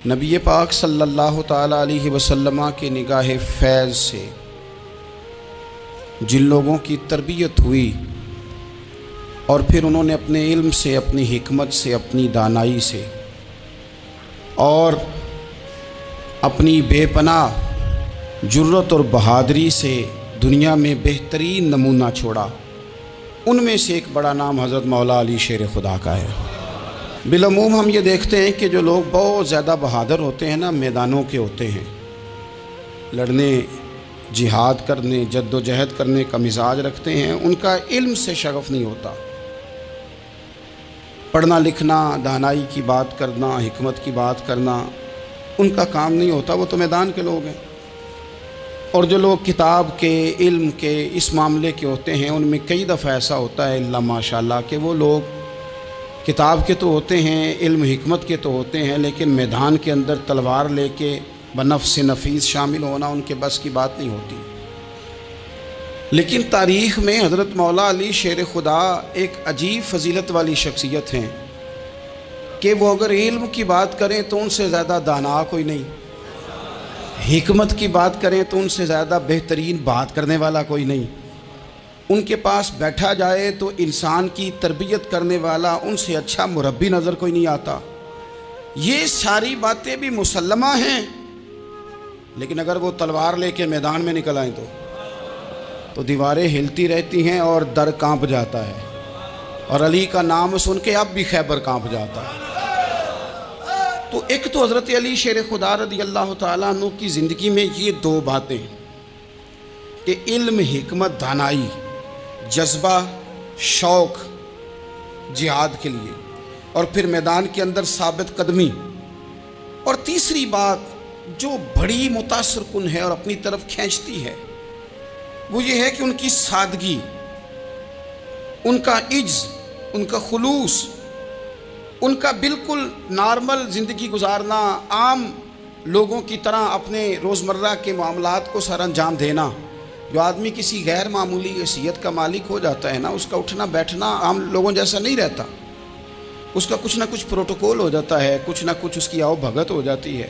نبی پاک صلی اللہ تعالیٰ علیہ وسلم کے نگاہ فیض سے جن لوگوں کی تربیت ہوئی اور پھر انہوں نے اپنے علم سے، اپنی حکمت سے، اپنی دانائی سے اور اپنی بے پناہ جرت اور بہادری سے دنیا میں بہترین نمونہ چھوڑا، ان میں سے ایک بڑا نام حضرت مولا علی شیر خدا کا ہے۔ بالعموم ہم یہ دیکھتے ہیں کہ جو لوگ بہت زیادہ بہادر ہوتے ہیں نا، میدانوں کے ہوتے ہیں، لڑنے، جہاد کرنے، جد و جہد کرنے کا مزاج رکھتے ہیں، ان کا علم سے شغف نہیں ہوتا، پڑھنا لکھنا، دانائی کی بات کرنا، حکمت کی بات کرنا ان کا کام نہیں ہوتا، وہ تو میدان کے لوگ ہیں۔ اور جو لوگ کتاب کے، علم کے، اس معاملے کے ہوتے ہیں، ان میں کئی دفعہ ایسا ہوتا ہے اللہ ماشاءاللہ کہ وہ لوگ کتاب کے تو ہوتے ہیں، علم حکمت کے تو ہوتے ہیں، لیکن میدان کے اندر تلوار لے کے بنفس نفیس شامل ہونا ان کے بس کی بات نہیں ہوتی۔ لیکن تاریخ میں حضرت مولا علی شیر خدا ایک عجیب فضیلت والی شخصیت ہیں کہ وہ اگر علم کی بات کریں تو ان سے زیادہ دانا کوئی نہیں، حکمت کی بات کریں تو ان سے زیادہ بہترین بات کرنے والا کوئی نہیں، ان کے پاس بیٹھا جائے تو انسان کی تربیت کرنے والا ان سے اچھا مربی نظر کوئی نہیں آتا۔ یہ ساری باتیں بھی مسلمہ ہیں، لیکن اگر وہ تلوار لے کے میدان میں نکل آئیں تو دیواریں ہلتی رہتی ہیں اور در کانپ جاتا ہے، اور علی کا نام سن کے اب بھی خیبر کانپ جاتا ہے۔ تو ایک تو حضرت علی شیر خدا رضی اللہ تعالیٰ عنہ کی زندگی میں یہ دو باتیں کہ علم، حکمت، دانائی، جذبہ، شوق جہاد کے لیے، اور پھر میدان کے اندر ثابت قدمی، اور تیسری بات جو بڑی متاثر کن ہے اور اپنی طرف کھینچتی ہے وہ یہ ہے کہ ان کی سادگی، ان کا عجز، ان کا خلوص، ان کا بالکل نارمل زندگی گزارنا، عام لوگوں کی طرح اپنے روزمرہ کے معاملات کو سر انجام دینا۔ جو آدمی کسی غیر معمولی حیثیت کا مالک ہو جاتا ہے نا، اس کا اٹھنا بیٹھنا عام لوگوں جیسا نہیں رہتا، اس کا کچھ نہ کچھ پروٹوکول ہو جاتا ہے، کچھ نہ کچھ اس کی آؤ بھگت ہو جاتی ہے،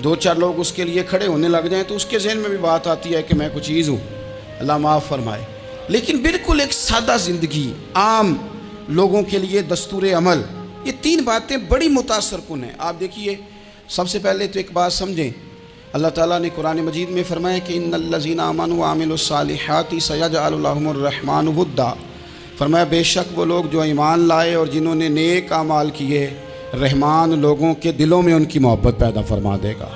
دو چار لوگ اس کے لیے کھڑے ہونے لگ جائیں تو اس کے ذہن میں بھی بات آتی ہے کہ میں کچھ چیز ہوں، اللہ معاف فرمائے۔ لیکن بالکل ایک سادہ زندگی، عام لوگوں کے لیے دستور عمل، یہ تین باتیں بڑی متاثر کن ہیں۔ آپ دیکھیے، سب سے پہلے تو ایک بات سمجھیں، اللہ تعالیٰ نے قرآن مجید میں فرمایا کہ ان الذین آمنوا وعملوا الصالحات سیجعل لهم الرحمن ودا، فرمایا بے شک وہ لوگ جو ایمان لائے اور جنہوں نے نیک اعمال کیے، رحمان لوگوں کے دلوں میں ان کی محبت پیدا فرما دے گا۔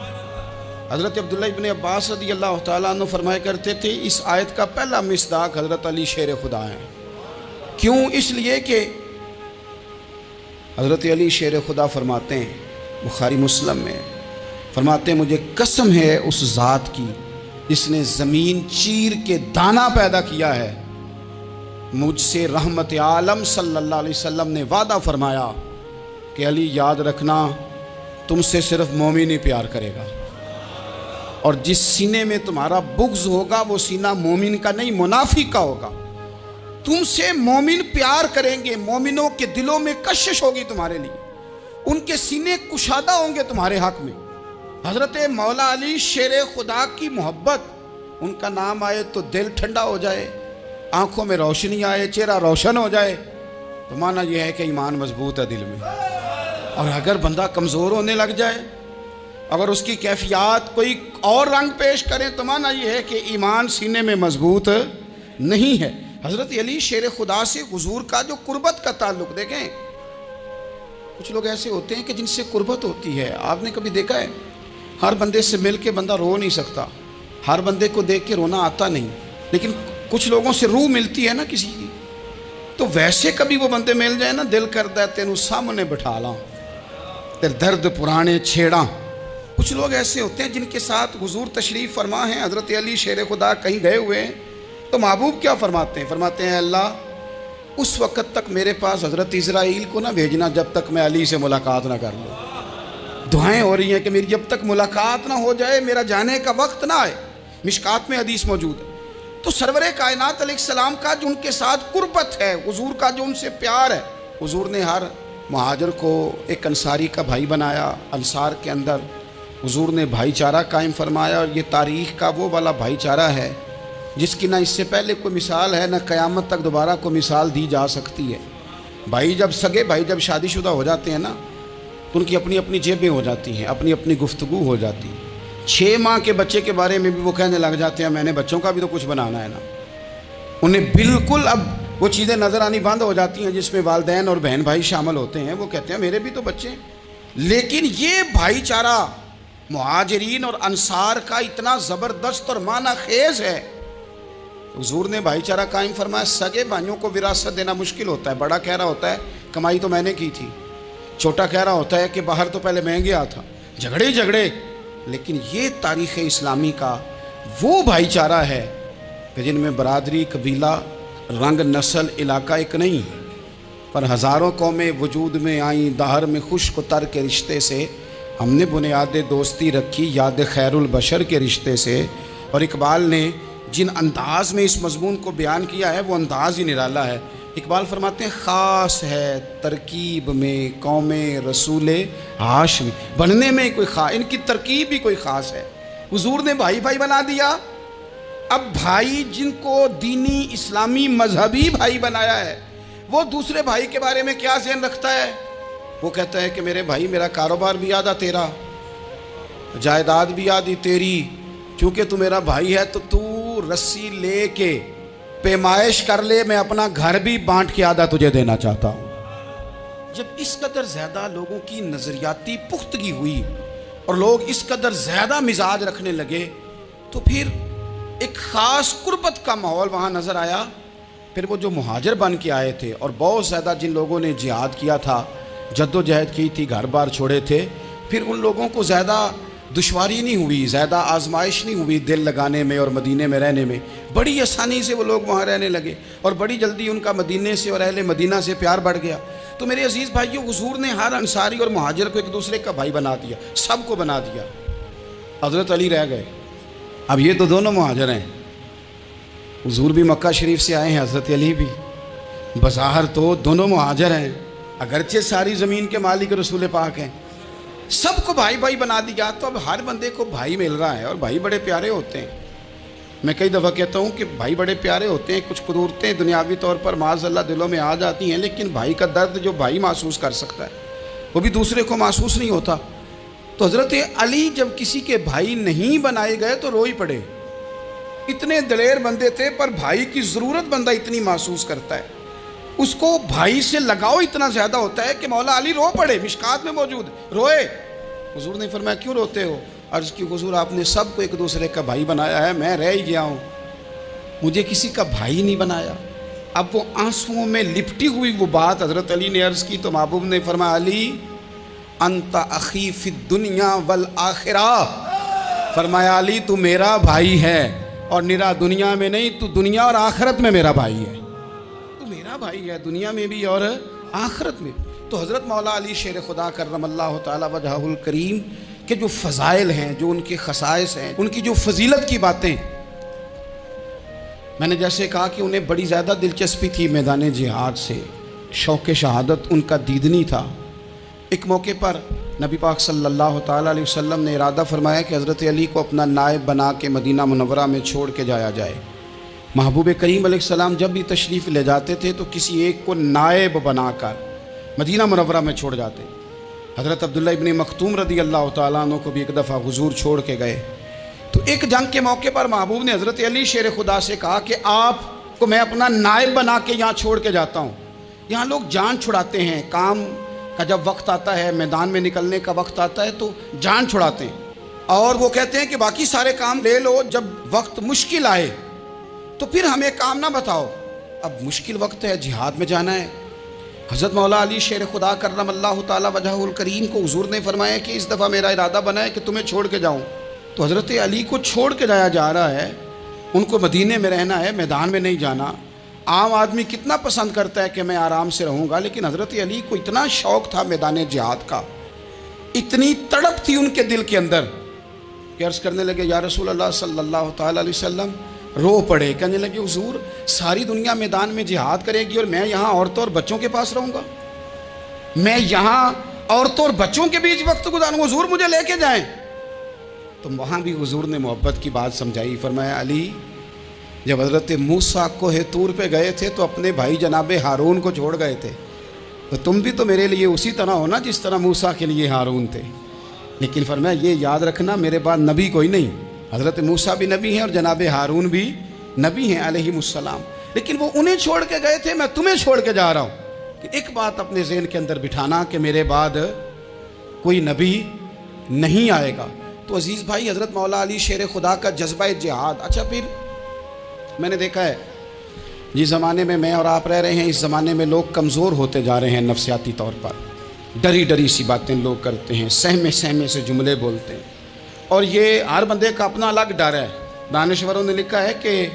حضرت عبداللہ ابن عباس رضی اللہ تعالیٰ عنہ فرمایا کرتے تھے اس آیت کا پہلا مصداق حضرت علی شیر خدا ہیں۔ کیوں؟ اس لیے کہ حضرت علی شیر خدا فرماتے ہیں، بخاری مسلم میں فرماتے ہیں، مجھے قسم ہے اس ذات کی جس نے زمین چیر کے دانا پیدا کیا ہے، مجھ سے رحمت عالم صلی اللہ علیہ وسلم نے وعدہ فرمایا کہ علی یاد رکھنا تم سے صرف مومن ہی پیار کرے گا، اور جس سینے میں تمہارا بغض ہوگا وہ سینہ مومن کا نہیں منافق کا ہوگا۔ تم سے مومن پیار کریں گے، مومنوں کے دلوں میں کشش ہوگی تمہارے لیے، ان کے سینے کشادہ ہوں گے تمہارے حق میں۔ حضرت مولا علی شیر خدا کی محبت، ان کا نام آئے تو دل ٹھنڈا ہو جائے، آنکھوں میں روشنی آئے، چہرہ روشن ہو جائے، تو معنی یہ ہے کہ ایمان مضبوط ہے دل میں۔ اور اگر بندہ کمزور ہونے لگ جائے، اگر اس کی کیفیات کوئی اور رنگ پیش کریں، تو معنی یہ ہے کہ ایمان سینے میں مضبوط نہیں ہے۔ حضرت علی شیر خدا سے حضور کا جو قربت کا تعلق، دیکھیں کچھ لوگ ایسے ہوتے ہیں کہ جن سے قربت ہوتی ہے، آپ نے کبھی دیکھا ہے ہر بندے سے مل کے بندہ رو نہیں سکتا، ہر بندے کو دیکھ کے رونا آتا نہیں، لیکن کچھ لوگوں سے روح ملتی ہے نا کسی کی، تو ویسے کبھی وہ بندے مل جائے نا، دل کرتا ہے تینوں سامنے بٹھا لاں، تیرے درد پرانے چھیڑاں۔ کچھ لوگ ایسے ہوتے ہیں جن کے ساتھ حضور تشریف فرما ہیں، حضرت علی شیر خدا کہیں گئے ہوئے ہیں تو محبوب کیا فرماتے ہیں؟ فرماتے ہیں اللہ اس وقت تک میرے پاس حضرت اسرائیل کو نہ بھیجنا جب تک میں علی سے ملاقات نہ کر لوں۔ دعائیں ہو رہی ہیں کہ میری جب تک ملاقات نہ ہو جائے، میرا جانے کا وقت نہ آئے۔ مشکات میں حدیث موجود ہے۔ تو سرور کائنات علیہ السلام کا جو ان کے ساتھ قربت ہے، حضور کا جو ان سے پیار ہے، حضور نے ہر مہاجر کو ایک انصاری کا بھائی بنایا، انصار کے اندر حضور نے بھائی چارہ قائم فرمایا، اور یہ تاریخ کا وہ والا بھائی چارہ ہے جس کی نہ اس سے پہلے کوئی مثال ہے، نہ قیامت تک دوبارہ کوئی مثال دی جا سکتی ہے۔ بھائی جب سگے بھائی جب شادی شدہ ہو جاتے ہیں نا، تو ان کی اپنی اپنی جیبیں ہو جاتی ہیں، اپنی اپنی گفتگو ہو جاتی ہے۔ 6 ماہ کے بچے کے بارے میں بھی وہ کہنے لگ جاتے ہیں میں نے بچوں کا بھی تو کچھ بنانا ہے نا۔ انہیں بالکل اب وہ چیزیں نظر آنی بند ہو جاتی ہیں جس میں والدین اور بہن بھائی شامل ہوتے ہیں۔ وہ کہتے ہیں میرے بھی تو بچے ہیں۔ لیکن یہ بھائی چارہ مہاجرین اور انصار کا اتنا زبردست اور معنی خیز ہے، حضور نے بھائی چارہ قائم فرمایا۔ سگے بھائیوں کو وراثت دینا مشکل ہوتا ہے۔ بڑا کہہ رہا ہوتا ہے کمائی تو میں نے کی تھی، چھوٹا کہہ رہا ہوتا ہے کہ باہر تو پہلے میں گیا تھا، جھگڑے۔ لیکن یہ تاریخ اسلامی کا وہ بھائی چارہ ہے کہ جن میں برادری، قبیلہ، رنگ، نسل، علاقہ ایک نہیں، پر ہزاروں قومیں وجود میں آئیں۔ دہر میں خشک و تر کے رشتے سے ہم نے بنیاد دوستی رکھی، یاد خیر البشر کے رشتے سے۔ اور اقبال نے جن انداز میں اس مضمون کو بیان کیا ہے وہ انداز ہی نرالا ہے۔ اقبال فرماتے ہیں خاص ہے ترکیب میں قوم رسول ہاشمی، بننے میں کوئی خاص، ان کی ترکیب بھی کوئی خاص ہے۔ حضور نے بھائی بھائی بنا دیا۔ اب بھائی جن کو دینی اسلامی مذہبی بھائی بنایا ہے، وہ دوسرے بھائی کے بارے میں کیا ذہن رکھتا ہے؟ وہ کہتا ہے کہ میرے بھائی میرا کاروبار بھی آدھا تیرا، جائیداد بھی آدھی تیری، کیونکہ تو میرا بھائی ہے تو تو رسی لے کے پیمائش کر لے، میں اپنا گھر بھی بانٹ کے آدھا تجھے دینا چاہتا ہوں۔ جب اس قدر زیادہ لوگوں کی نظریاتی پختگی ہوئی اور لوگ اس قدر زیادہ مزاج رکھنے لگے، تو پھر ایک خاص قربت کا ماحول وہاں نظر آیا۔ پھر وہ جو مہاجر بن کے آئے تھے اور بہت زیادہ جن لوگوں نے جہاد کیا تھا، جد و جہد کی تھی، گھر بار چھوڑے تھے، پھر ان لوگوں کو زیادہ دشواری نہیں ہوئی، زیادہ آزمائش نہیں ہوئی دل لگانے میں اور مدینے میں رہنے میں۔ بڑی آسانی سے وہ لوگ وہاں رہنے لگے اور بڑی جلدی ان کا مدینے سے اور اہل مدینہ سے پیار بڑھ گیا۔ تو میرے عزیز بھائیو، حضور نے ہر انصاری اور مہاجر کو ایک دوسرے کا بھائی بنا دیا، سب کو بنا دیا۔ حضرت علی رہ گئے، اب یہ تو دونوں مہاجر ہیں۔ حضور بھی مکہ شریف سے آئے ہیں، حضرت علی بھی، بظاہر تو دونوں مہاجر ہیں، اگرچہ ساری زمین کے مالک رسول پاک ہیں۔ سب کو بھائی بھائی بنا دیا، تو اب ہر بندے کو بھائی مل رہا ہے، اور بھائی بڑے پیارے ہوتے ہیں۔ میں کئی دفعہ کہتا ہوں کہ بھائی بڑے پیارے ہوتے ہیں، کچھ قدورتیں دنیاوی طور پر معاذ اللہ دلوں میں آ جاتی ہیں، لیکن بھائی کا درد جو بھائی محسوس کر سکتا ہے وہ بھی دوسرے کو محسوس نہیں ہوتا۔ تو حضرت علی جب کسی کے بھائی نہیں بنائے گئے تو رو ہی پڑے۔ اتنے دلیر بندے تھے، پر بھائی کی ضرورت بندہ اتنی محسوس کرتا ہے، اس کو بھائی سے لگاؤ اتنا زیادہ ہوتا ہے کہ مولا علی رو پڑے، مشکات میں موجود روئے۔ حضور نے فرمایا کیوں روتے ہو؟ عرض کی حضور آپ نے سب کو ایک دوسرے کا بھائی بنایا ہے، میں رہ ہی گیا ہوں، مجھے کسی کا بھائی نہیں بنایا۔ اب وہ آنسوؤں میں لپٹی ہوئی وہ بات حضرت علی نے عرض کی تو محبوب نے فرمایا علی انت اخی فی الدنیا والآخرہ، فرمایا علی تو میرا بھائی ہے، اور نرا دنیا میں نہیں، تو دنیا اور آخرت میں میرا بھائی ہے، تو میرا بھائی ہے دنیا میں بھی اور آخرت میں۔ تو حضرت مولا علی شیر خدا کرم اللہ تعالی وجہہ الکریم کے جو فضائل ہیں، جو ان کے خصائص ہیں، ان کی جو فضیلت کی باتیں، میں نے جیسے کہا کہ انہیں بڑی زیادہ دلچسپی تھی میدان جہاد سے، شوق شہادت ان کا دیدنی تھا۔ ایک موقع پر نبی پاک صلی اللہ تعالیٰ علیہ وسلم نے ارادہ فرمایا کہ حضرت علی کو اپنا نائب بنا کے مدینہ منورہ میں چھوڑ کے جایا جائے۔ محبوب کریم علیہ السلام جب بھی تشریف لے جاتے تھے تو کسی ایک کو نائب بنا کر مدینہ منورہ میں چھوڑ جاتے۔ حضرت عبداللہ ابن مختوم رضی اللہ تعالیٰ عنہ کو بھی ایک دفعہ حضور چھوڑ کے گئے، تو ایک جنگ کے موقع پر محبوب نے حضرت علی شیر خدا سے کہا کہ آپ کو میں اپنا نائب بنا کے یہاں چھوڑ کے جاتا ہوں۔ یہاں لوگ جان چھڑاتے ہیں، کام کا جب وقت آتا ہے، میدان میں نکلنے کا وقت آتا ہے تو جان چھڑاتے ہیں، اور وہ کہتے ہیں کہ باقی سارے کام لے لو، جب وقت مشکل آئے تو پھر ہمیں کام نہ بتاؤ۔ اب مشکل وقت ہے، جہاد میں جانا ہے۔ حضرت مولا علی شیر خدا کرم اللہ تعالی وجہ الکریم کو حضور نے فرمایا کہ اس دفعہ میرا ارادہ بنا ہے کہ تمہیں چھوڑ کے جاؤں۔ تو حضرت علی کو چھوڑ کے جایا جا رہا ہے، ان کو مدینے میں رہنا ہے، میدان میں نہیں جانا۔ عام آدمی کتنا پسند کرتا ہے کہ میں آرام سے رہوں گا، لیکن حضرت علی کو اتنا شوق تھا میدان جہاد کا، اتنی تڑپ تھی ان کے دل کے اندر کہ عرض کرنے لگے یا رسول اللہ صلی اللہ تعالیٰ علیہ وسلم، رو پڑے، کہنے لگے حضور ساری دنیا میدان میں جہاد کرے گی اور میں یہاں عورتوں اور بچوں کے پاس رہوں گا، میں یہاں عورتوں اور بچوں کے بیچ وقت گزاروں، حضور مجھے لے کے جائیں۔ تو وہاں بھی حضور نے محبت کی بات سمجھائی. فرمایا علی جب حضرت موسیٰ کوہ طور پہ گئے تھے تو اپنے بھائی جناب ہارون کو چھوڑ گئے تھے, تو تم بھی تو میرے لیے اسی طرح ہو نا جس طرح موسیٰ کے لیے ہارون تھے. لیکن فرمایا یہ یاد رکھنا میرے بعد نبی کوئی نہیں, حضرت موسیٰ بھی نبی ہیں اور جناب ہارون بھی نبی ہیں علیہم السلام, لیکن وہ انہیں چھوڑ کے گئے تھے, میں تمہیں چھوڑ کے جا رہا ہوں. کہ ایک بات اپنے ذہن کے اندر بٹھانا کہ میرے بعد کوئی نبی نہیں آئے گا. تو عزیز بھائی حضرت مولا علی شیر خدا کا جذبہ جہاد. اچھا پھر میں نے دیکھا ہے جس زمانے میں اور آپ رہ رہے ہیں اس زمانے میں لوگ کمزور ہوتے جا رہے ہیں نفسیاتی طور پر, ڈری ڈری سی باتیں لوگ کرتے ہیں, سہمے سہمے سے جملے بولتے ہیں, اور یہ ہر بندے کا اپنا الگ ڈر ہے. دانشوروں نے لکھا ہے کہ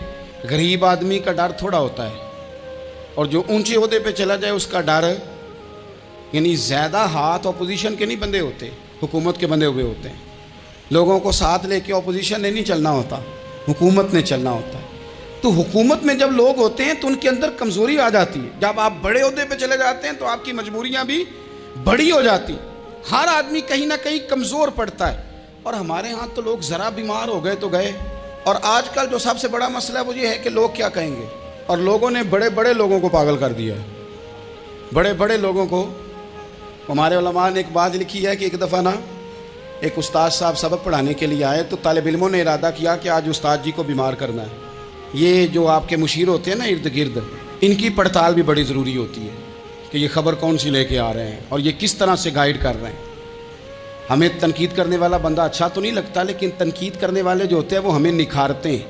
غریب آدمی کا ڈر تھوڑا ہوتا ہے اور جو اونچے عہدے پہ چلا جائے اس کا ڈر, یعنی زیادہ ہاتھ اپوزیشن کے نہیں بندے ہوتے, حکومت کے بندے ہوئے ہوتے ہیں. لوگوں کو ساتھ لے کے اپوزیشن نے نہیں چلنا ہوتا, حکومت نے چلنا ہوتا ہے. تو حکومت میں جب لوگ ہوتے ہیں تو ان کے اندر کمزوری آ جاتی ہے. جب آپ بڑے عہدے پہ چلے جاتے ہیں تو آپ کی مجبوریاں بھی بڑی ہو جاتی. ہر آدمی کہیں نہ کہیں کمزور پڑتا ہے. اور ہمارے ہاں تو لوگ ذرا بیمار ہو گئے تو گئے. اور آج کل جو سب سے بڑا مسئلہ ہے وہ یہ ہے کہ لوگ کیا کہیں گے, اور لوگوں نے بڑے بڑے لوگوں کو پاگل کر دیا ہے. بڑے بڑے لوگوں کو. ہمارے علماء نے ایک بات لکھی ہے کہ ایک دفعہ نا ایک استاد صاحب سبق پڑھانے کے لیے آئے تو طالب علموں نے ارادہ کیا کہ آج استاد جی کو بیمار کرنا ہے. یہ جو آپ کے مشیر ہوتے ہیں نا ارد گرد, ان کی پڑتال بھی بڑی ضروری ہوتی ہے کہ یہ خبر کون سی لے کے آ رہے ہیں اور یہ کس طرح سے گائیڈ کر رہے ہیں. ہمیں تنقید کرنے والا بندہ اچھا تو نہیں لگتا, لیکن تنقید کرنے والے جو ہوتے ہیں وہ ہمیں نکھارتے ہیں.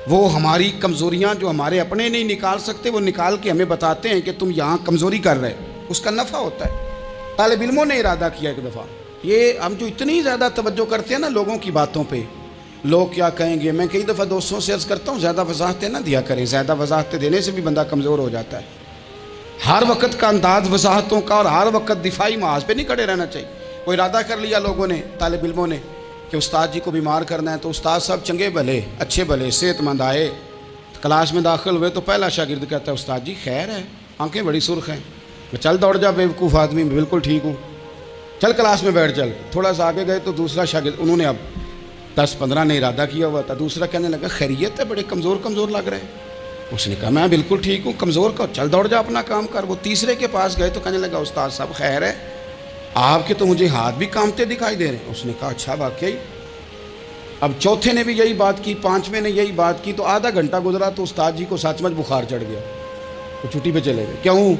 وہ ہماری کمزوریاں جو ہمارے اپنے نہیں نکال سکتے وہ نکال کے ہمیں بتاتے ہیں کہ تم یہاں کمزوری کر رہے, اس کا نفع ہوتا ہے. طالب علموں نے ارادہ کیا ایک دفعہ, یہ ہم جو اتنی زیادہ توجہ کرتے ہیں نا لوگوں کی باتوں پہ, لوگ کیا کہیں گے. میں کئی دفعہ دوستوں سے عرض کرتا ہوں زیادہ وضاحتیں نہ دیا کریں, زیادہ وضاحتیں دینے سے بھی بندہ کمزور ہو جاتا ہے. ہر وقت کا انداز وضاحتوں کا اور ہر وقت دفاعی محاذ پہ نہیں کھڑے رہنا چاہیے. وہ ارادہ کر لیا لوگوں نے, طالب علموں نے, کہ استاد جی کو بیمار کرنا ہے. تو استاد صاحب چنگے بھلے اچھے بھلے صحت مند آئے, کلاس میں داخل ہوئے تو پہلا شاگرد کہتا ہے استاد جی خیر ہے, آنکھیں بڑی سرخ ہیں. میں چل دوڑ جا بیوقوف آدمی, میں بالکل ٹھیک ہوں, چل کلاس میں بیٹھ. چل تھوڑا سا آگے گئے تو دوسرا شاگرد, انہوں نے اب 10-15 نے ارادہ کیا ہوا تھا, دوسرا کہنے لگا خیریت ہے, بڑے کمزور کمزور لگ رہے ہیں. اس نے کہا میں بالکل ٹھیک ہوں, کمزور کا چل دوڑ جا اپنا کام کر. وہ تیسرے کے پاس گئے تو کہنے لگا استاد صاحب خیر ہے, آپ کے تو مجھے ہاتھ بھی کامتے دکھائی دے رہے ہیں. اس نے کہا اچھا واقعی. اب چوتھے نے بھی یہی بات کی, پانچویں نے یہی بات کی. تو آدھا گھنٹہ گزرا تو استاد جی کو سچ مچ بخار چڑھ گیا, تو چھٹی پہ چلے گئے. کیوں؟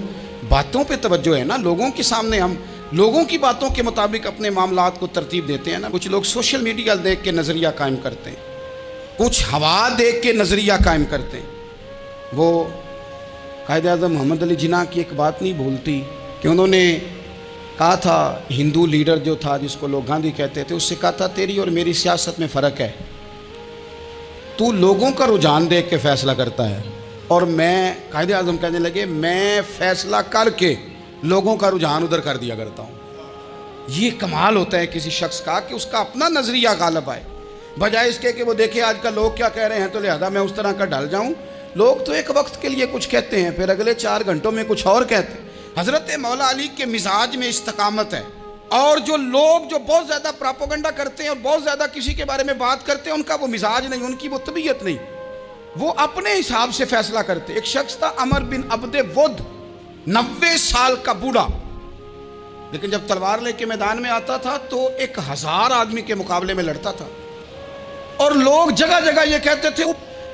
باتوں پہ توجہ ہے نا, لوگوں کے سامنے ہم لوگوں کی باتوں کے مطابق اپنے معاملات کو ترتیب دیتے ہیں نا. کچھ لوگ سوشل میڈیا دیکھ کے نظریہ قائم کرتے ہیں, کچھ ہوا دیکھ کے نظریہ قائم کرتے ہیں. وہ قائد اعظم محمد علی جناح کی ایک بات نہیں بھولتی کہ انہوں نے کہا تھا, ہندو لیڈر جو تھا جس کو لوگ گاندھی کہتے تھے, اس سے کہا تھا تیری اور میری سیاست میں فرق ہے, تو لوگوں کا رجحان دیکھ کے فیصلہ کرتا ہے اور میں, قائد اعظم کہنے لگے, میں فیصلہ کر کے لوگوں کا رجحان ادھر کر دیا کرتا ہوں. یہ کمال ہوتا ہے کسی شخص کا کہ اس کا اپنا نظریہ غالب آئے, بجائے اس کے کہ وہ دیکھے آج کل لوگ کیا کہہ رہے ہیں تو لہذا میں اس طرح کا ڈال جاؤں. لوگ تو ایک وقت کے لیے کچھ کہتے ہیں, پھر اگلے 4 گھنٹوں میں کچھ اور کہتے ہیں. حضرت مولا علی کے مزاج میں استقامت ہے. اور جو لوگ جو بہت زیادہ پراپوگنڈا کرتے ہیں اور بہت زیادہ کسی کے بارے میں بات کرتے ہیں, ان کا وہ مزاج نہیں, ان کی وہ طبیعت نہیں, وہ اپنے حساب سے فیصلہ کرتے. ایک شخص تھا عمر بن عبد ود, 90 سال کا بوڑھا, لیکن جب تلوار لے کے میدان میں آتا تھا تو 1000 آدمی کے مقابلے میں لڑتا تھا. اور لوگ جگہ جگہ یہ کہتے تھے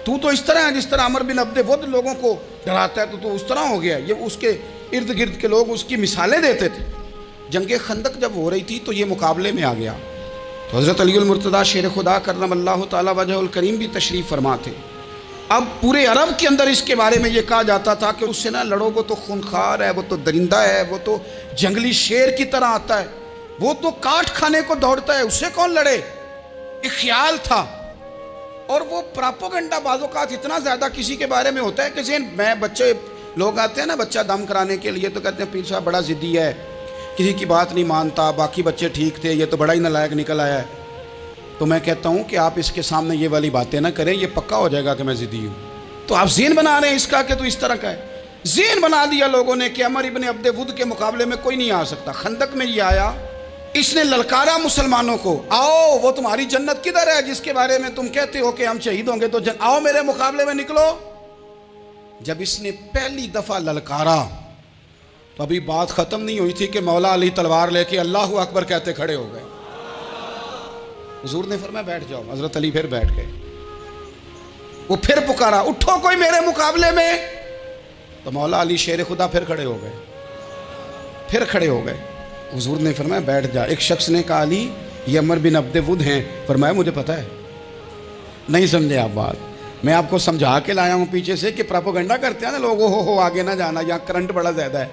تو اس طرح ہے جس طرح عمر بن عبد ود لوگوں کو ڈراتا ہے, تو اس طرح ہو گیا. یہ اس کے ارد گرد کے لوگ اس کی مثالیں دیتے تھے. جنگ خندق جب ہو رہی تھی تو یہ مقابلے میں آ گیا, تو حضرت علی المرتضیٰ شیر خدا کرم اللہ تعالی وجہ الکریم بھی تشریف فرما تھے. اب پورے عرب کے اندر اس کے بارے میں یہ کہا جاتا تھا کہ اس سے نہ لڑو, وہ تو خونخوار ہے, وہ تو درندہ ہے, وہ تو جنگلی شیر کی طرح آتا ہے, وہ تو کاٹ کھانے کو دوڑتا ہے, اس سے کون لڑے. ایک خیال تھا. اور وہ پراپوگنڈا بعض اوقات اتنا زیادہ کسی کے بارے میں ہوتا ہے کہ میں بچے لوگ آتے ہیں نا بچہ دم کرانے کے لیے, تو کہتے ہیں پیر صاحب بڑا ضدی ہے, کسی کی بات نہیں مانتا, باقی بچے ٹھیک تھے, یہ تو بڑا ہی نالائق نکل آیا ہے. تو میں کہتا ہوں کہ آپ اس کے سامنے یہ والی باتیں نہ کریں, یہ پکا ہو جائے گا کہ میں ضدی ہوں. تو آپ ذہن بنا رہے ہیں اس کا کہ تو اس طرح کا ہے. ذہن بنا دیا لوگوں نے کہ عمر ابن عبد ود کے مقابلے میں کوئی نہیں آ سکتا. خندق میں یہ آیا, اس نے للکارا مسلمانوں کو، آؤ وہ تمہاری جنت کدھر ہے جس کے بارے میں تم کہتے ہو کہ ہم شہید ہوں گے تو آؤ میرے مقابلے میں نکلو۔ جب اس نے پہلی دفعہ للکارا تو ابھی بات ختم نہیں ہوئی تھی کہ مولا علی تلوار لے کے اللہ اکبر کہتے کھڑے ہو گئے۔ حضور نے فرمایا بیٹھ جاؤ، حضرت علی پھر بیٹھ گئے۔ وہ پھر پکارا اٹھو کوئی میرے مقابلے میں، تو مولا علی شیر خدا پھر کھڑے ہو گئے، پھر کھڑے ہو گئے۔ حضور نے فرمایا بیٹھ جا۔ ایک شخص نے کہا علی یہ عمر بن عبد ود ہیں، فرمایا مجھے پتہ ہے۔ نہیں سمجھے آپ بات، میں آپ کو سمجھا کے لایا ہوں پیچھے سے کہ پراپوگنڈا کرتے ہیں نا لوگ، ہو آگے نہ جانا، یہاں کرنٹ بڑا زیادہ ہے،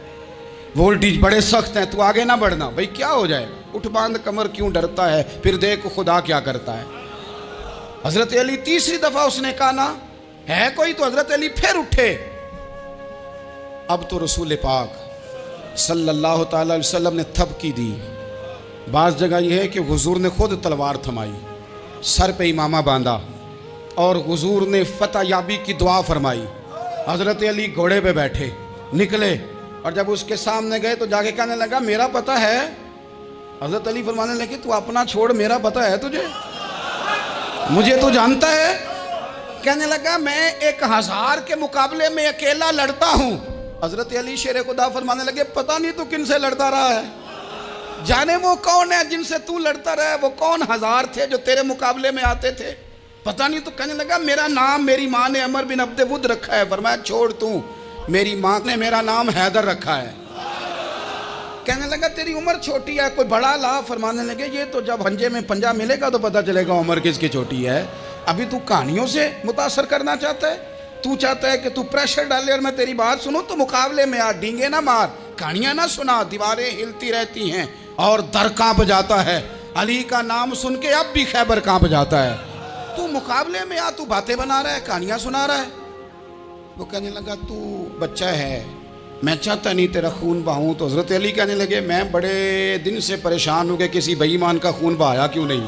وولٹیج بڑے سخت ہیں، تو آگے نہ بڑھنا۔ بھئی کیا ہو جائے گا، اٹھ باندھ کمر کیوں ڈرتا ہے، پھر دیکھ خدا کیا کرتا ہے۔ حضرت علی تیسری دفعہ اس نے کہا نا ہے کوئی، تو حضرت علی پھر اٹھے۔ اب تو رسول پاک صلی اللہ تعالی علیہ وسلم نے تھپکی دی۔ بعض جگہ یہ ہے کہ حضور نے خود تلوار تھمائی، سر پہ امامہ باندھا، اور حضور نے فتح یابی کی دعا فرمائی۔ حضرت علی گھوڑے پہ بیٹھے نکلے، اور جب اس کے سامنے گئے تو جا کے کہنے لگا میرا پتہ ہے۔ حضرت علی فرمانے لگے تو اپنا چھوڑ، میرا پتہ ہے تجھے، مجھے تو جانتا ہے۔ کہنے لگا میں 1000 کے مقابلے میں اکیلا لڑتا ہوں۔ حضرت علی شیر خدا فرمانے لگے پتہ نہیں تو کن سے لڑتا رہا ہے، جانے وہ کون ہے جن سے تو لڑتا رہا ہے، وہ کون 1000 تھے جو تیرے مقابلے میں آتے تھے، پتہ نہیں۔ تو کہنے لگا میرا نام میری ماں نے عمر بن عبد ود رکھا ہے۔ فرمایا چھوڑ تو، میری ماں نے میرا نام حیدر رکھا ہے۔ کہنے لگا تیری عمر چھوٹی ہے، کوئی بڑا لا۔ فرمانے لگے یہ تو جب پنجے میں پنجہ ملے گا تو پتہ چلے گا عمر کس کی چھوٹی ہے، ابھی تو کہانیوں سے متاثر کرنا چاہتا ہے، تو چاہتا ہے کہ تو پریشر ڈالے اور میں تیری بات سنوں، تو مقابلے میں آ، ڈینگے نہ مار، کہانیاں نہ سنا، دیواریں ہلتی رہتی ہیں اور در کانپ جاتا ہے، علی کا نام سن کے اب بھی خیبر کانپ جاتا ہے، تو مقابلے میں آ، تو باتیں بنا رہا ہے، کہانیاں سنا رہا ہے۔ وہ کہنے لگا تو بچہ ہے، میں چاہتا نہیں تیرا خون بہاؤں۔ تو حضرت علی کہنے لگے میں بڑے دن سے پریشان ہوں کہ کسی بے ایمان کا خون بہایا کیوں نہیں،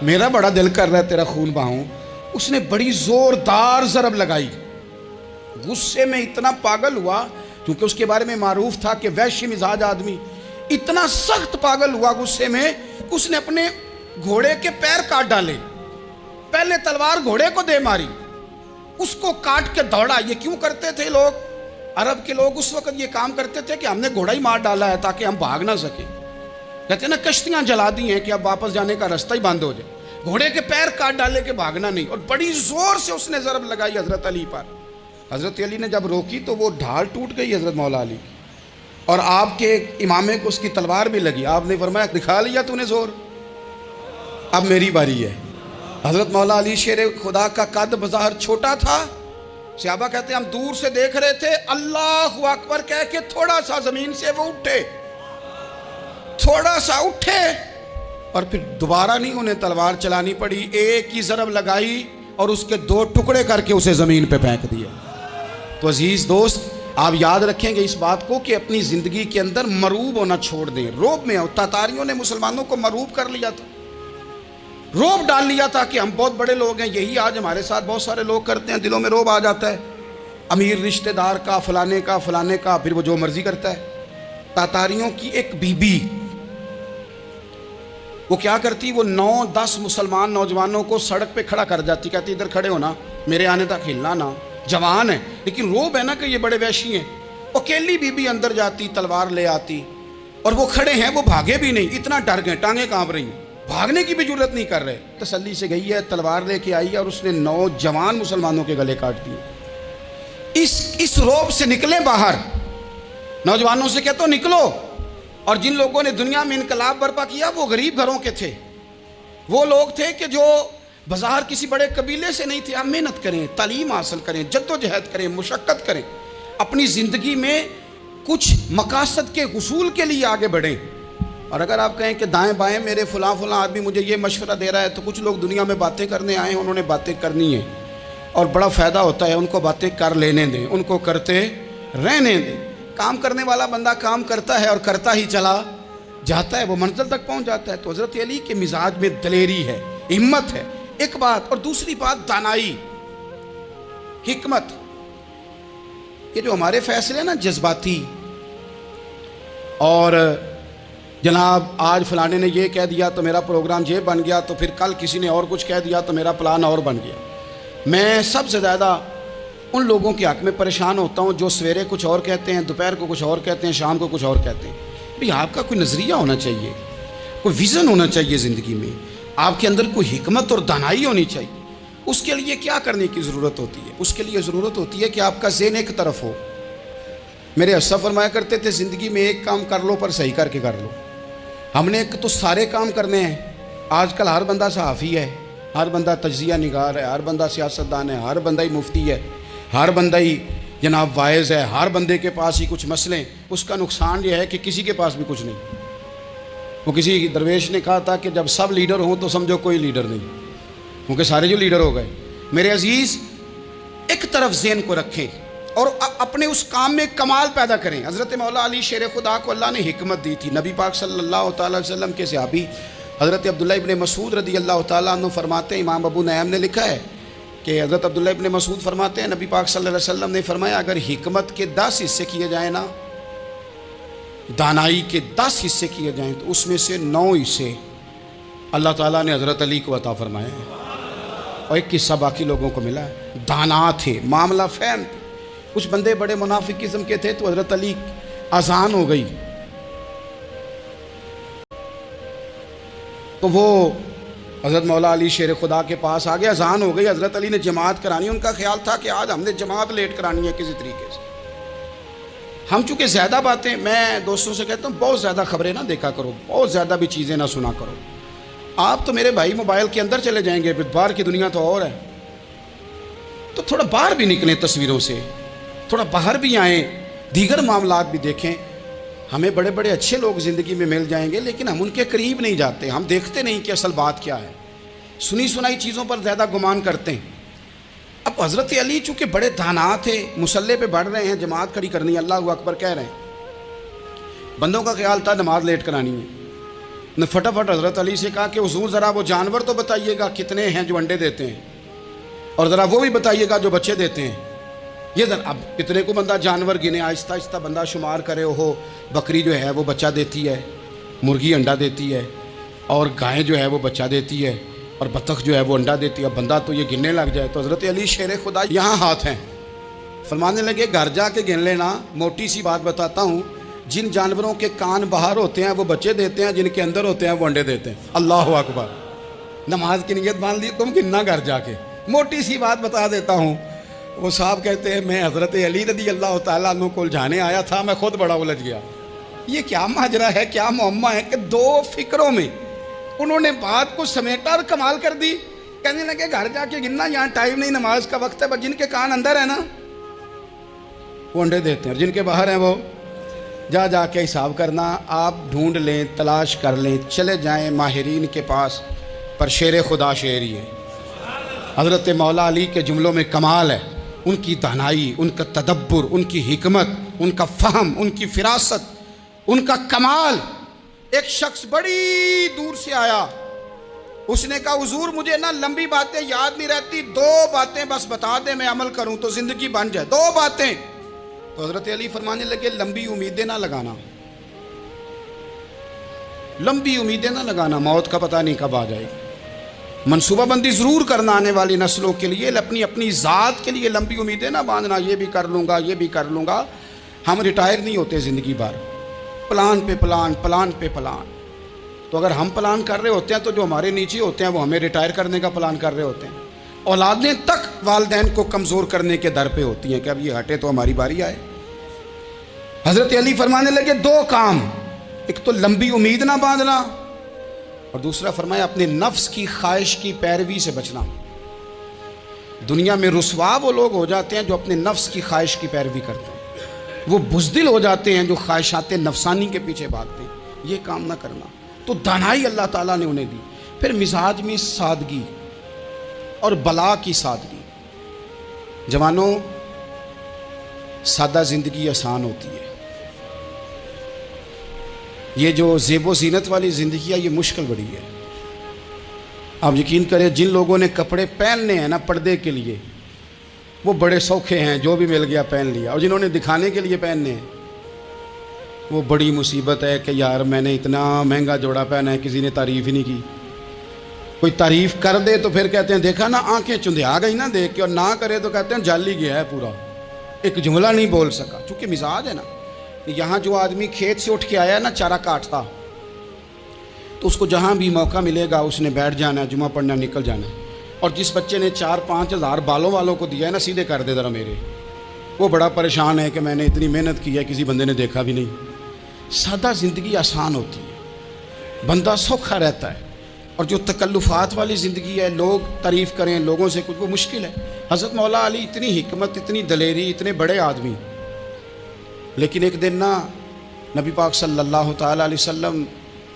میرا بڑا دل کر رہا ہے تیرا خون بہاؤں۔ اس نے بڑی زوردار ضرب لگائی، غصے میں اتنا پاگل ہوا، کیونکہ اس کے بارے میں معروف تھا کہ وحشی مزاج آدمی، اتنا سخت پاگل ہوا غصے میں، اس نے اپنے گھوڑے کے پیر کاٹ ڈالے، پہلے تلوار گھوڑے کو دے ماری، اس کو کاٹ کے دوڑا۔ یہ کیوں کرتے تھے لوگ، عرب کے لوگ اس وقت یہ کام کرتے تھے کہ ہم نے گھوڑا ہی مار ڈالا ہے تاکہ ہم بھاگ نہ سکیں، کہتے ہیں نا کشتیاں جلا دی ہیں کہ اب واپس جانے کا راستہ ہی بند ہو جائے، گھوڑے کے پیر کاٹ ڈالے کہ بھاگنا نہیں، اور بڑی زور سے اس نے ضرب لگائی حضرت علی پر۔ حضرت علی نے جب روکی تو وہ ڈھال ٹوٹ گئی حضرت مولا علی کی، اور آپ کے امامے کو اس کی تلوار بھی لگی۔ آپ نے فرمایا دکھا لیا تو نے زور، اب میری باری ہے۔ حضرت مولا علی شیر خدا کا قد بظاہر چھوٹا تھا، صحابہ کہتے ہیں ہم دور سے دیکھ رہے تھے، اللہ اکبر کہہ کے تھوڑا سا زمین سے وہ اٹھے، تھوڑا سا اٹھے، اور پھر دوبارہ نہیں انہیں تلوار چلانی پڑی، ایک ہی ضرب لگائی اور اس کے 2 ٹکڑے کر کے اسے زمین پہ پھینک دیا۔ تو عزیز دوست آپ یاد رکھیں گے اس بات کو کہ اپنی زندگی کے اندر مروب ہونا چھوڑ دیں، روب میں تاتاریوں نے مسلمانوں کو مروب کر لیا تھا، روب ڈال لیا تھا کہ ہم بہت بڑے لوگ ہیں، یہی آج ہمارے ساتھ بہت سارے لوگ کرتے ہیں، دلوں میں روب آ جاتا ہے، امیر رشتہ دار کا، فلانے کا، فلانے کا، پھر وہ جو مرضی کرتا ہے۔ تاتاریوں کی ایک بی بی وہ کیا کرتی، وہ 9-10 مسلمان نوجوانوں کو سڑک پہ کھڑا کر جاتی، کہتی ادھر کھڑے ہونا، میرے آنے تک ہلنا نا، جوان ہے لیکن روب ہے نا کہ یہ بڑے وحشی ہیں۔ اکیلی بی بی اندر جاتی، تلوار لے آتی، اور وہ کھڑے ہیں، وہ بھاگے بھی نہیں، اتنا ڈر گئے، ٹانگیں کانپ رہی ہیں، بھاگنے کی بھی جرت نہیں کر رہے، تسلی سے گئی ہے، تلوار لے کے آئی ہے، اور اس نے 9 جوان مسلمانوں کے گلے کاٹ دیے۔ اس روب سے نکلیں باہر، نوجوانوں سے کہتا ہوں نکلو۔ اور جن لوگوں نے دنیا میں انقلاب برپا کیا وہ غریب گھروں کے تھے، وہ لوگ تھے کہ جو بظاہر کسی بڑے قبیلے سے نہیں تھے۔ آپ محنت کریں، تعلیم حاصل کریں، جد و جہد کریں، مشقت کریں، اپنی زندگی میں کچھ مقاصد کے حصول کے لیے آگے بڑھیں۔ اور اگر آپ کہیں کہ دائیں بائیں میرے فلاں آدمی مجھے یہ مشورہ دے رہا ہے، تو کچھ لوگ دنیا میں باتیں کرنے آئے ہیں، انہوں نے باتیں کرنی ہیں اور بڑا فائدہ ہوتا ہے، ان کو باتیں کر لینے دیں، ان کو کرتے رہنے دیں۔ کام کرنے والا بندہ کام کرتا ہے اور کرتا ہی چلا جاتا ہے، وہ منزل تک پہنچ جاتا ہے۔ تو حضرت علی کے مزاج میں دلیری ہے، ہمت ہے، ایک بات، اور دوسری بات دانائی، حکمت۔ یہ جو ہمارے فیصلے نا جذباتی اور جناب آج فلانے نے یہ کہہ دیا تو میرا پروگرام یہ بن گیا، تو پھر کل کسی نے اور کچھ کہہ دیا تو میرا پلان اور بن گیا۔ میں سب سے زیادہ ان لوگوں کے حق میں پریشان ہوتا ہوں جو سویرے کچھ اور کہتے ہیں، دوپہر کو کچھ اور کہتے ہیں، شام کو کچھ اور کہتے ہیں۔ بھئی آپ کا کوئی نظریہ ہونا چاہیے، کوئی ویژن ہونا چاہیے زندگی میں، آپ کے اندر کوئی حکمت اور دانائی ہونی چاہیے۔ اس کے لیے کیا کرنے کی ضرورت ہوتی ہے؟ اس کے لیے ضرورت ہوتی ہے کہ آپ کا ذہن ایک طرف ہو۔ میرے اسلاف فرمایا کرتے تھے زندگی میں ایک کام کر لو پر صحیح کر کے کر لو۔ ہم نے ایک تو سارے کام کرنے ہیں۔ آج کل ہر بندہ صحافی ہے، ہر بندہ تجزیہ نگار ہے، ہر بندہ سیاستدان ہے، ہر بندہ ہی مفتی ہے، ہر بندہ ہی جناب واعظ ہے، ہر بندے کے پاس ہی کچھ مسئلے۔ اس کا نقصان یہ ہے کہ کسی کے پاس بھی کچھ نہیں۔ وہ کسی درویش نے کہا تھا کہ جب سب لیڈر ہوں تو سمجھو کوئی لیڈر نہیں، کیونکہ سارے جو لیڈر ہو گئے۔ میرے عزیز ایک طرف ذہن کو رکھیں اور اپنے اس کام میں کمال پیدا کریں۔ حضرت مولا علی شیر خدا کو اللہ نے حکمت دی تھی۔ نبی پاک صلی اللہ تعالیٰ علیہ وسلم کے صحابی حضرت عبداللہ ابن مسعود رضی اللہ تعالیٰ عنہ فرماتے ہیں، امام ابو نعیم نے لکھا ہے کہ حضرت عبداللہ ابن مسعود فرماتے ہیں نبی پاک صلی اللہ علیہ وسلم نے فرمایا اگر حکمت کے 10 حصے کیے جائیں نا، دانائی کے 10 حصے کیے جائیں تو اس میں سے 9 حصے اللہ تعالیٰ نے حضرت علی کو عطا فرمائے ہیں، اور ایک حصہ باقی لوگوں کو ملا ہے۔ دانا تھے، معاملہ فہم تھے۔ کچھ بندے بڑے منافق قسم کے تھے تو حضرت علی اذان ہو گئی تو وہ حضرت مولا علی شیر خدا کے پاس آ گیا، اذان ہو گئی، حضرت علی نے جماعت کرانی۔ ان کا خیال تھا کہ آج ہم نے جماعت لیٹ کرانی ہے کسی طریقے سے۔ ہم چونکہ زیادہ باتیں، میں دوستوں سے کہتا ہوں بہت زیادہ خبریں نہ دیکھا کرو، بہت زیادہ بھی چیزیں نہ سنا کرو۔ آپ تو میرے بھائی موبائل کے اندر چلے جائیں گے، باہر کی دنیا تو اور ہے، تو تھوڑا باہر بھی نکلیں تصویروں سے، تھوڑا باہر بھی آئیں، دیگر معاملات بھی دیکھیں۔ ہمیں بڑے بڑے اچھے لوگ زندگی میں مل جائیں گے لیکن ہم ان کے قریب نہیں جاتے، ہم دیکھتے نہیں کہ اصل بات کیا ہے، سنی سنائی چیزوں پر زیادہ گمان کرتے ہیں۔ اب حضرت علی چونکہ بڑے دانا تھے، مصلے پہ بڑھ رہے ہیں، جماعت کھڑی کرنی ہے، اللہ اکبر کہہ رہے ہیں، بندوں کا خیال تھا نماز لیٹ کرانی ہے۔ نے فٹافٹ حضرت علی سے کہا کہ حضور ذرا وہ جانور تو بتائیے گا کتنے ہیں جو انڈے دیتے ہیں، اور ذرا وہ بھی بتائیے گا جو بچے دیتے ہیں۔ یہ ذرا اب کتنے کو بندہ جانور گنے، آہستہ آہستہ بندہ شمار کرے، ہو بکری جو ہے وہ بچہ دیتی ہے، مرغی انڈا دیتی ہے، اور گائے جو ہے وہ بچہ دیتی ہے، اور بطخ جو ہے وہ انڈا دیتی ہے، بندہ تو یہ گننے لگ جائے۔ تو حضرت علی شیر خدا یہاں ہاتھ ہیں، فرمانے لگے گھر جا کے گن لینا، موٹی سی بات بتاتا ہوں، جن جانوروں کے کان باہر ہوتے ہیں وہ بچے دیتے ہیں، جن کے اندر ہوتے ہیں وہ انڈے دیتے ہیں۔ اللہ اکبر، نماز کی نیت مان لی تم گننا گھر جا کے۔ موٹی سی بات بتا دیتا ہوں، وہ صاحب کہتے ہیں میں حضرت علی رضی اللہ تعالیٰ عنہ کو الجھانے آیا تھا، میں خود بڑا الجھ گیا۔ یہ کیا ماجرا ہے، کیا معمہ ہے کہ 2 فکروں میں انہوں نے بات کو سمیٹا اور کمال کر دی۔ کہنے لگے گھر جا کے گننا، یہاں ٹائم نہیں، نماز کا وقت ہے، بس جن کے کان اندر ہے نا وہ انڈے دیتے ہیں، اور جن کے باہر ہیں وہ جا کے حساب کرنا۔ آپ ڈھونڈ لیں، تلاش کر لیں، چلے جائیں ماہرین کے پاس، پر شیر خدا شعر ہی ہے۔ حضرت مولا علی کے جملوں میں کمال ہے، ان کی دانائی، ان کا تدبر، ان کی حکمت، ان کا فہم، ان کی فراست، ان کا کمال۔ ایک شخص بڑی دور سے آیا، اس نے کہا حضور مجھے نا لمبی باتیں یاد نہیں رہتی، 2 باتیں بس بتا دیں میں عمل کروں تو زندگی بن جائے، 2 باتیں۔ تو حضرت علی فرمانے لگے لمبی امیدیں نہ لگانا، لمبی امیدیں نہ لگانا، موت کا پتہ نہیں کب آ جائے گی۔ منصوبہ بندی ضرور کرنا آنے والی نسلوں کے لیے، اپنی ذات کے لیے لمبی امیدیں نہ باندھنا، یہ بھی کر لوں گا، یہ بھی کر لوں گا۔ ہم ریٹائر نہیں ہوتے زندگی بھر، پلان پہ پلان، پلان پہ پلان۔ تو اگر ہم پلان کر رہے ہوتے ہیں تو جو ہمارے نیچے ہوتے ہیں وہ ہمیں ریٹائر کرنے کا پلان کر رہے ہوتے ہیں۔ اولادیں تک والدین کو کمزور کرنے کے در پہ ہوتی ہیں کہ اب یہ ہٹے تو ہماری باری آئے۔ حضرت علی فرمانے لگے 2 کام، ایک تو لمبی امید نہ باندھنا، اور دوسرا فرمایا اپنے نفس کی خواہش کی پیروی سے بچنا۔ دنیا میں رسوا وہ لوگ ہو جاتے ہیں جو اپنے نفس کی خواہش کی پیروی کرتے ہیں، وہ بزدل ہو جاتے ہیں جو خواہشات نفسانی کے پیچھے بھاگتے ہیں۔ یہ کام نہ کرنا۔ تو دانائی اللہ تعالیٰ نے انہیں دی۔ پھر مزاج میں سادگی اور بلا کی سادگی۔ جوانوں، سادہ زندگی آسان ہوتی ہے، یہ جو زیب و زینت والی زندگی ہے یہ مشکل بڑی ہے۔ آپ یقین کریں جن لوگوں نے کپڑے پہننے ہیں نا پردے کے لیے، وہ بڑے سوکھے ہیں، جو بھی مل گیا پہن لیا، اور جنہوں نے دکھانے کے لیے پہننے ہیں وہ بڑی مصیبت ہے کہ یار میں نے اتنا مہنگا جوڑا پہنا ہے، کسی نے تعریف ہی نہیں کی۔ کوئی تعریف کر دے تو پھر کہتے ہیں دیکھا نا آنکھیں چندھیا گئی نا دیکھ کے، اور نہ کرے تو کہتے ہیں جل ہی گیا ہے پورا، ایک جملہ نہیں بول سکا۔ چونکہ مزاج ہے نا، یہاں جو آدمی کھیت سے اٹھ کے آیا نا چارہ کاٹتا، تو اس کو جہاں بھی موقع ملے گا اس نے بیٹھ جانا ہے، جمعہ پڑھنا، نکل جانا ہے۔ اور جس بچے نے 4-5 ہزار بالوں والوں کو دیا ہے نا، سیدھے کر دے ذرا میرے، وہ بڑا پریشان ہے کہ میں نے اتنی محنت کی ہے کسی بندے نے دیکھا بھی نہیں۔ سادہ زندگی آسان ہوتی ہے، بندہ سوکھا رہتا ہے، اور جو تکلفات والی زندگی ہے، لوگ تعریف کریں، لوگوں سے کچھ، وہ مشکل ہے۔ حضرت مولا علی اتنی حکمت، اتنی دلیری، اتنے بڑے آدمی، لیکن ایک دن نا نبی پاک صلی اللہ تعالیٰ علیہ وسلم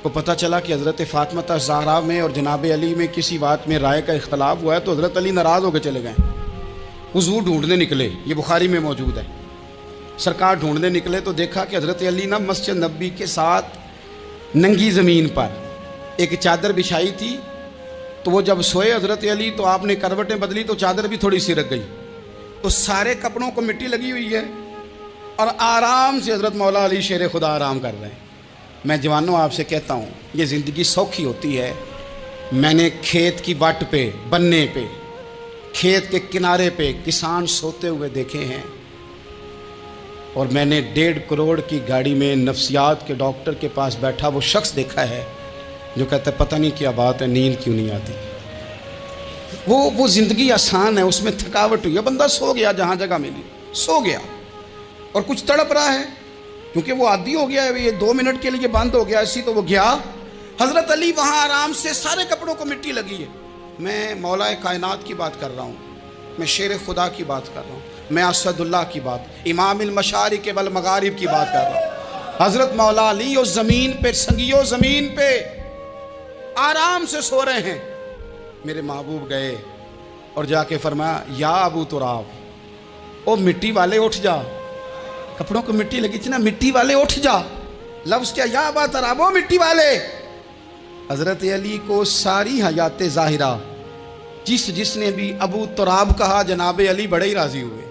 کو پتہ چلا کہ حضرت فاطمہ زہرا میں اور جناب علی میں کسی بات میں رائے کا اختلاف ہوا ہے، تو حضرت علی ناراض ہو کے چلے گئے، حضور ڈھونڈنے نکلے، یہ بخاری میں موجود ہے۔ سرکار ڈھونڈنے نکلے تو دیکھا کہ حضرت علی نا مسجد نبی کے ساتھ ننگی زمین پر ایک چادر بچھائی تھی، تو وہ جب سوئے حضرت علی تو آپ نے کروٹیں بدلی تو چادر بھی تھوڑی سی رکھ گئی، تو سارے کپڑوں کو مٹی لگی ہوئی ہے، اور آرام سے حضرت مولا علی شیر خدا آرام کر رہے ہیں۔ میں جوانوں آپ سے کہتا ہوں یہ زندگی سوکھی ہوتی ہے۔ میں نے کھیت کی وٹ پہ، بننے پہ، کھیت کے کنارے پہ کسان سوتے ہوئے دیکھے ہیں، اور میں نے 1.5 کروڑ کی گاڑی میں نفسیات کے ڈاکٹر کے پاس بیٹھا وہ شخص دیکھا ہے جو کہتا ہے پتہ نہیں کیا بات ہے، نیند کیوں نہیں آتی۔ وہ زندگی آسان ہے، اس میں تھکاوٹ ہوئی ہے، بندہ سو گیا، جہاں جگہ ملی سو گیا، اور کچھ تڑپ رہا ہے کیونکہ وہ عادی ہو گیا ہے، یہ 2 منٹ کے لیے بند ہو گیا اسی، تو وہ گیا۔ حضرت علی وہاں آرام سے، سارے کپڑوں کو مٹی لگی ہے۔ میں مولا کائنات کی بات کر رہا ہوں، میں شیر خدا کی بات کر رہا ہوں، میں اسد اللہ کی بات، امام المشارق والمغارب کی بات کر رہا ہوں۔ حضرت مولا علی اس زمین پہ، سنگیو زمین پہ آرام سے سو رہے ہیں۔ میرے محبوب گئے اور جا کے فرمایا یا ابو تراب، او مٹی والے اٹھ جا، کپڑوں کو مٹی لگی تھی نا، مٹی والے اٹھ جا، لفظ کیا، یا ابا تراب، او مٹی والے۔ حضرت علی کو ساری حیات ظاہرہ جس نے بھی ابو تراب کہا، جناب علی بڑے ہی راضی ہوئے،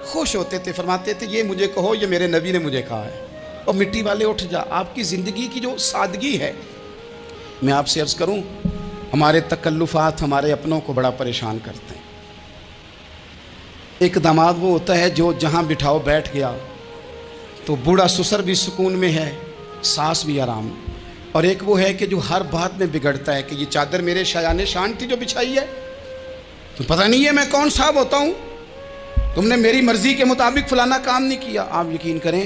خوش ہوتے تھے، فرماتے تھے یہ مجھے کہو، یہ میرے نبی نے مجھے کہا ہے۔ اور مٹی والے اٹھ جا، آپ کی زندگی کی جو سادگی ہے، میں آپ سے عرض کروں ہمارے تکلفات ہمارے اپنوں کو بڑا پریشان کرتے ہیں۔ ایک داماد وہ ہوتا ہے جو جہاں بٹھاؤ بیٹھ گیا، تو بوڑھا سسر بھی سکون میں ہے، ساس بھی آرام میں، اور ایک وہ ہے کہ جو ہر بات میں بگڑتا ہے کہ یہ چادر میرے شایان شان تھی جو بچھائی ہے، تو پتہ نہیں ہے میں کون صاحب ہوتا ہوں، تم نے میری مرضی کے مطابق فلانا کام نہیں کیا۔ آپ یقین کریں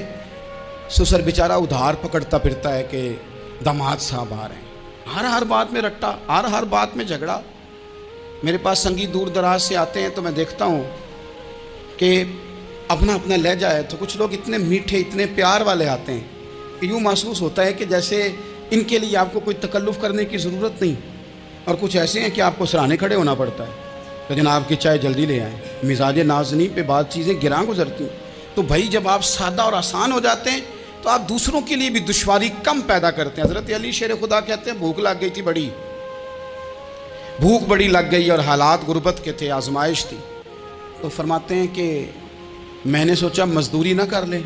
سسر بیچارہ ادھار پکڑتا پھرتا ہے کہ داماد صاحب آ رہے ہیں، ہر بات میں رٹا، ہر بات میں جھگڑا۔ میرے پاس سنگی دور دراز سے آتے ہیں تو میں دیکھتا ہوں کہ اپنا لہجہ ہے، تو کچھ لوگ اتنے میٹھے، اتنے پیار والے آتے ہیں کہ یوں محسوس ہوتا ہے کہ جیسے ان کے لیے آپ کو کوئی تکلف کرنے کی ضرورت نہیں، اور کچھ ایسے ہیں کہ آپ کو سرانے کھڑے ہونا پڑتا ہے کہ جناب کی چائے جلدی لے آئیں۔ مزاج نازنی پہ بعض چیزیں گراں گزرتی ہیں، تو بھائی جب آپ سادہ اور آسان ہو جاتے ہیں تو آپ دوسروں کے لیے بھی دشواری کم پیدا کرتے ہیں۔ حضرت علی شیر خدا کہتے ہیں بھوک لگ گئی تھی، بھوک بڑی لگ گئی، اور حالات غربت کے تھے، آزمائش تھی، تو فرماتے ہیں کہ میں نے سوچا مزدوری نہ کر لیں۔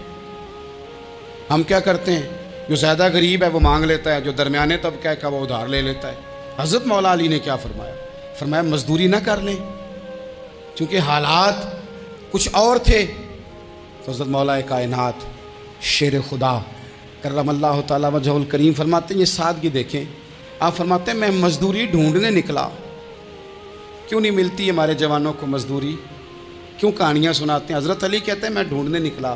ہم کیا کرتے ہیں، جو زیادہ غریب ہے وہ مانگ لیتا ہے، جو درمیانے طبقہ کا وہ ادھار لے لیتا ہے۔ حضرت مولا علی نے کیا فرمایا مزدوری نہ کر لیں، چونکہ حالات کچھ اور تھے۔ تو حضرت مولا کائنات شیر خدا کرم اللہ تعالیٰ وجہ الکریم فرماتے ہیں، یہ سادگی دیکھیں، آپ فرماتے ہیں میں مزدوری ڈھونڈنے نکلا۔ کیوں نہیں ملتی ہمارے جوانوں کو مزدوری، کیوں کہانیاں سناتے ہیں؟ حضرت علی کہتے ہیں میں ڈھونڈنے نکلا،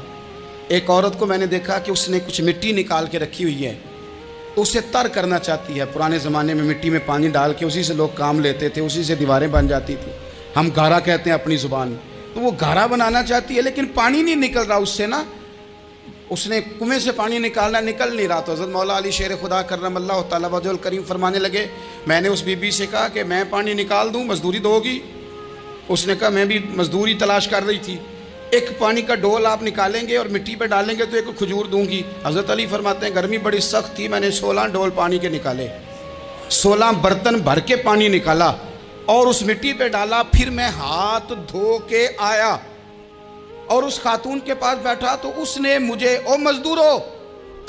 ایک عورت کو میں نے دیکھا کہ اس نے کچھ مٹی نکال کے رکھی ہوئی ہے، تو اسے تر کرنا چاہتی ہے۔ پرانے زمانے میں مٹی میں پانی ڈال کے اسی سے لوگ کام لیتے تھے، اسی سے دیواریں بن جاتی تھی، ہم گارا کہتے ہیں اپنی زبان، تو وہ گارا بنانا چاہتی ہے لیکن پانی نہیں نکل رہا اس سے نا، اس نے کنویں سے پانی نکالنا، نکل نہیں رہا۔ تو حضرت مولا علی شیر خدا کرم اللہ تعالیٰ وجہ الکریم فرمانے لگے، میں نے اس بی بی سے کہا کہ میں پانی نکال دوں، مزدوری دو گی؟ اس نے کہا میں بھی مزدوری تلاش کر رہی تھی، ایک پانی کا ڈول آپ نکالیں گے اور مٹی پہ ڈالیں گے تو ایک کھجور دوں گی۔ حضرت علی فرماتے ہیں گرمی بڑی سخت تھی، میں نے 16 ڈول پانی کے نکالے، 16 برتن بھر کے پانی نکالا اور اس مٹی پہ ڈالا، پھر میں ہاتھ دھو کے آیا اور اس خاتون کے پاس بیٹھا تو اس نے مجھے، او مزدورو